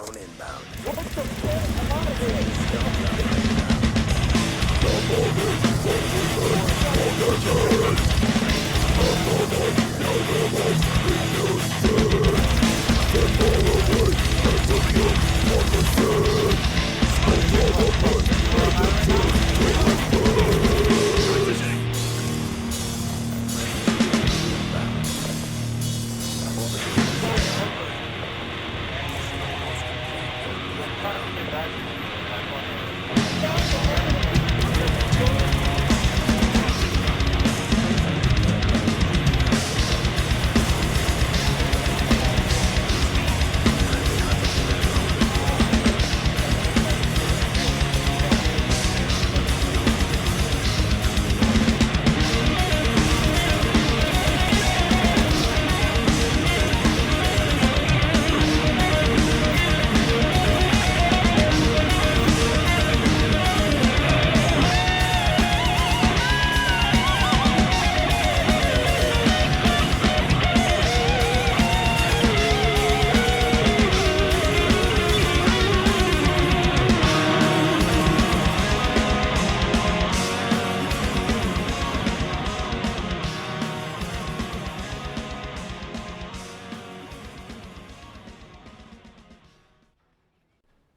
Zone inbound. What the fuck? I'm out of here.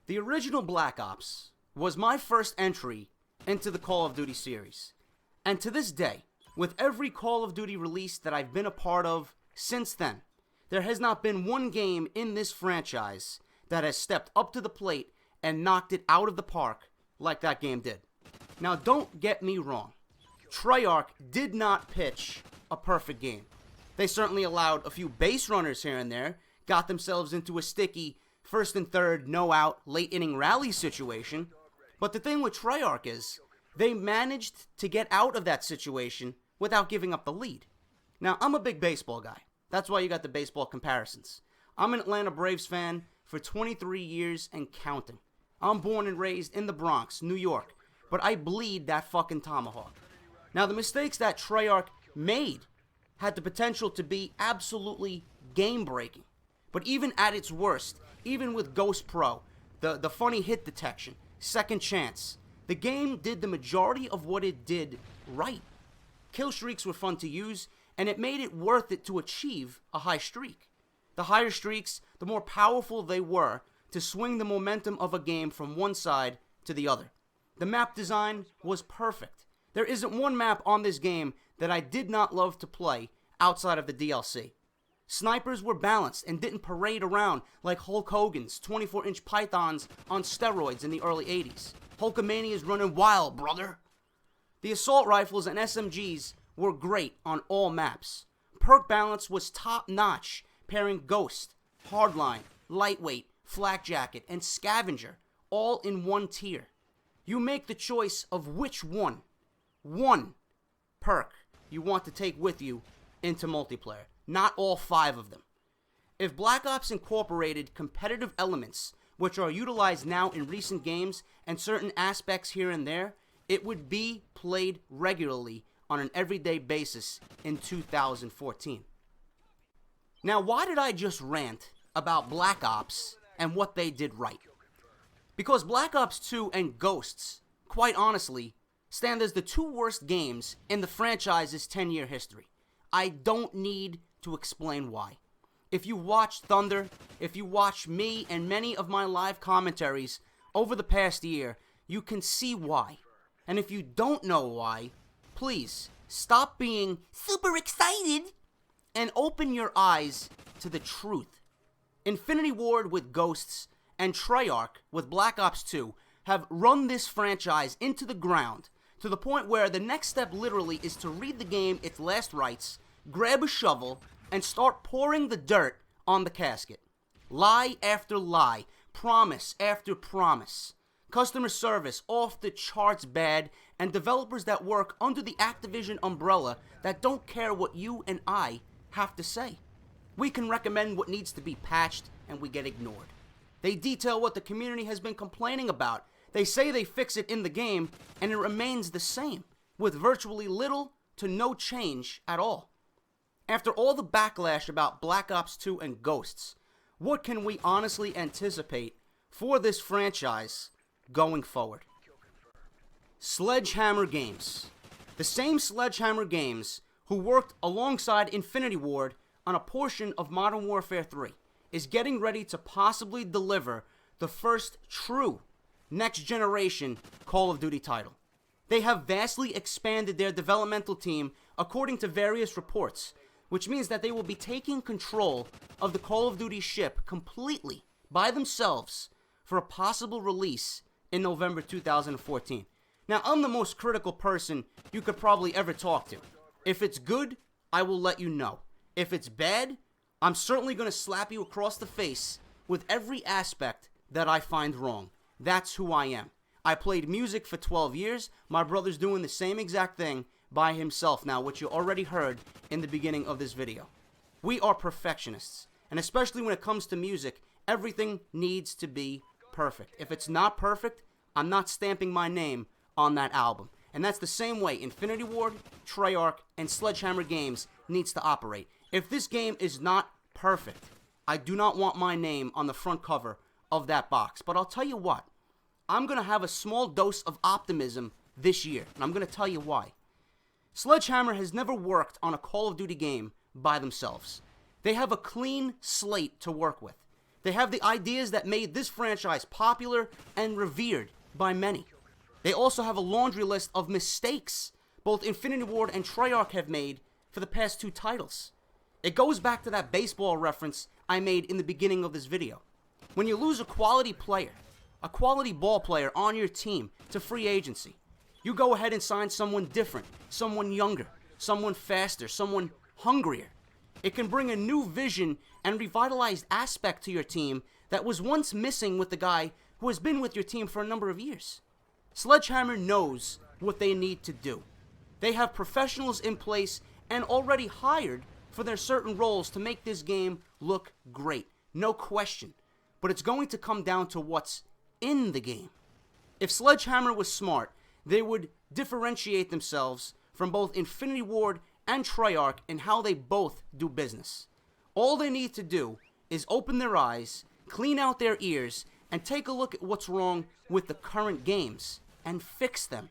The original Black Ops was my first entry into the Call of Duty series. And to this day, with every Call of Duty release that I've been a part of since then, there has not been one game in this franchise that has stepped up to the plate and knocked it out of the park like that game did. Now, don't get me wrong. Treyarch did not pitch a perfect game. They certainly allowed a few base runners here and there, got themselves into a sticky first and third, no out, late inning rally situation. But the thing with Treyarch is, they managed to get out of that situation without giving up the lead. Now, I'm a big baseball guy. That's why you got the baseball comparisons. I'm an Atlanta Braves fan for 23 years and counting. I'm born and raised in the Bronx, New York, but I bleed that fucking tomahawk. Now, the mistakes that Treyarch made had the potential to be absolutely game-breaking. But even at its worst, even with Ghost Pro, the funny hit detection, second chance, the game did the majority of what it did right. Kill streaks were fun to use, and it made it worth it to achieve a high streak. The higher streaks, the more powerful they were to swing the momentum of a game from one side to the other. The map design was perfect. There isn't one map on this game that I did not love to play outside of the DLC. Snipers were balanced and didn't parade around like Hulk Hogan's 24-inch pythons on steroids in the early 80s. Hulkamania's running wild, brother. The assault rifles and SMGs were great on all maps. Perk balance was top-notch, pairing Ghost, Hardline, Lightweight, Flak Jacket, and Scavenger all in one tier. You make the choice of which one perk you want to take with you into multiplayer. Not all 5 of them. If Black Ops incorporated competitive elements, which are utilized now in recent games and certain aspects here and there, it would be played regularly on an everyday basis in 2014. Now, why did I just rant about Black Ops and what they did right? Because Black Ops 2 and Ghosts, quite honestly, stand as the 2 worst games in the franchise's 10-year history. I don't need to explain why. If you watch Thunder, if you watch me and many of my live commentaries over the past year, you can see why. And if you don't know why, please stop being super excited and open your eyes to the truth. Infinity Ward with Ghosts and Treyarch with Black Ops 2 have run this franchise into the ground to the point where the next step literally is to read the game its last rites, grab a shovel, and start pouring the dirt on the casket. Lie after lie, promise after promise. Customer service off the charts bad, and developers that work under the Activision umbrella that don't care what you and I have to say. We can recommend what needs to be patched, and we get ignored. They detail what the community has been complaining about. They say they fix it in the game, and it remains the same, with virtually little to no change at all. After all the backlash about Black Ops 2 and Ghosts, what can we honestly anticipate for this franchise going forward? Sledgehammer Games. The same Sledgehammer Games who worked alongside Infinity Ward on a portion of Modern Warfare 3 is getting ready to possibly deliver the first true next-generation Call of Duty title. They have vastly expanded their developmental team according to various reports, which means that they will be taking control of the Call of Duty ship completely by themselves for a possible release in November 2014. Now, I'm the most critical person you could probably ever talk to. If it's good, I will let you know. If it's bad, I'm certainly going to slap you across the face with every aspect that I find wrong. That's who I am. I played music for 12 years. My brother's doing the same exact thing by himself now, which you already heard in the beginning of this video. We are perfectionists, and especially when it comes to music, everything needs to be perfect. If it's not perfect, I'm not stamping my name on that album. And that's the same way Infinity Ward, Treyarch, and Sledgehammer Games needs to operate. If this game is not perfect, I do not want my name on the front cover of that box. But I'll tell you what, I'm going to have a small dose of optimism this year, and I'm going to tell you why. Sledgehammer has never worked on a Call of Duty game by themselves. They have a clean slate to work with. They have the ideas that made this franchise popular and revered by many. They also have a laundry list of mistakes both Infinity Ward and Treyarch have made for the past two titles. It goes back to that baseball reference I made in the beginning of this video. When you lose a quality player, a quality ball player on your team to free agency, you go ahead and sign someone different, someone younger, someone faster, someone hungrier. It can bring a new vision and revitalized aspect to your team that was once missing with the guy who has been with your team for a number of years. Sledgehammer knows what they need to do. They have professionals in place and already hired for their certain roles to make this game look great. No question. But it's going to come down to what's in the game. If Sledgehammer was smart, they would differentiate themselves from both Infinity Ward and Treyarch in how they both do business. All they need to do is open their eyes, clean out their ears, and take a look at what's wrong with the current games and fix them.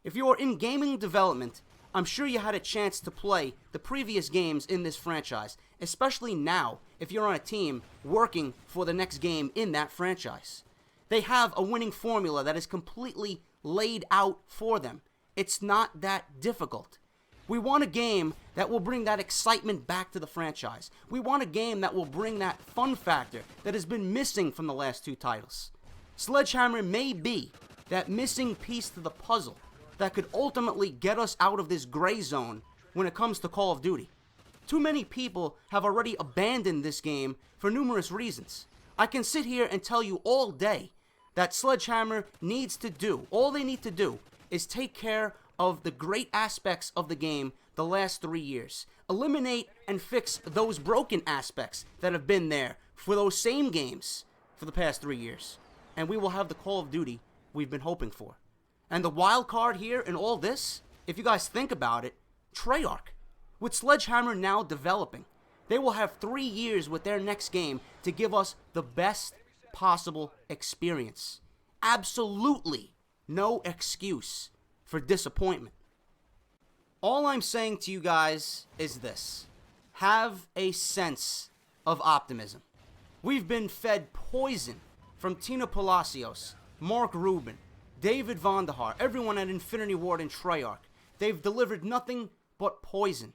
If you are in gaming development, I'm sure you had a chance to play the previous games in this franchise, especially now if you're on a team working for the next game in that franchise. They have a winning formula that is completely laid out for them. It's not that difficult. We want a game that will bring that excitement back to the franchise. We want a game that will bring that fun factor that has been missing from the last two titles. Sledgehammer may be that missing piece to the puzzle that could ultimately get us out of this gray zone when it comes to Call of Duty. Too many people have already abandoned this game for numerous reasons. I can sit here and tell you all day that Sledgehammer needs to do, all they need to do, is take care of the great aspects of the game the last 3 years. Eliminate and fix those broken aspects that have been there for those same games for the past 3 years. And we will have the Call of Duty we've been hoping for. And the wild card here in all this, if you guys think about it, Treyarch. With Sledgehammer now developing, they will have 3 years with their next game to give us the best possible experience. Absolutely no excuse for disappointment. All I'm saying to you guys is this: have a sense of optimism. We've been fed poison from Tina Palacios, Mark Rubin, David Vonderhaar, everyone at Infinity Ward and Treyarch. They've delivered nothing but poison.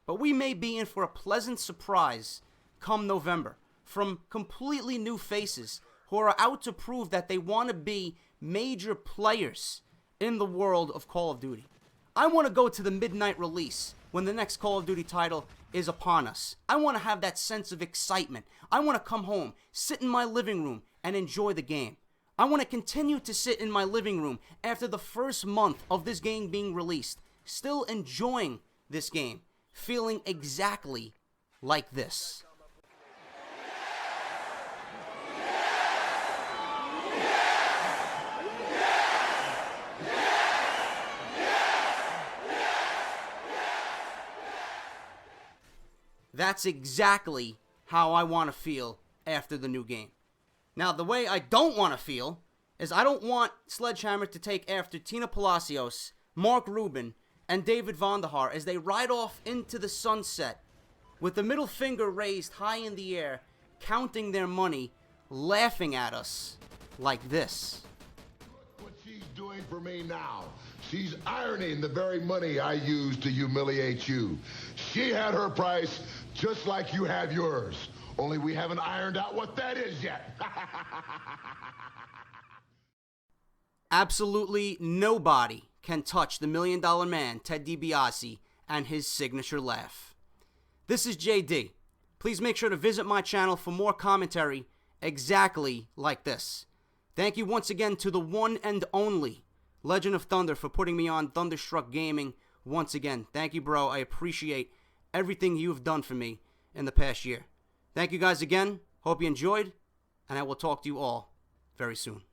But we may be in for a pleasant surprise come November from completely new faces who are out to prove that they want to be major players in the world of Call of Duty. I want to go to the midnight release when the next Call of Duty title is upon us. I want to have that sense of excitement. I want to come home, sit in my living room, and enjoy the game. I want to continue to sit in my living room after the first month of this game being released, still enjoying this game, feeling exactly like this. That's exactly how I want to feel after the new game. Now, the way I don't want to feel is I don't want Sledgehammer to take after Tina Palacios, Mark Rubin, and David Vonderhaar as they ride off into the sunset with the middle finger raised high in the air, counting their money, laughing at us like this. What she's doing for me now, she's ironing the very money I used to humiliate you. She had her price just like you have yours. Only we haven't ironed out what that is yet. Absolutely nobody can touch the $1 Million Man, Ted DiBiase, and his signature laugh. This is JD. Please make sure to visit my channel for more commentary exactly like this. Thank you once again to the one and only Legend of Thunder for putting me on Thunderstruck Gaming once again. Thank you, bro. I appreciate everything you've done for me in the past year. Thank you guys again. Hope you enjoyed, and I will talk to you all very soon.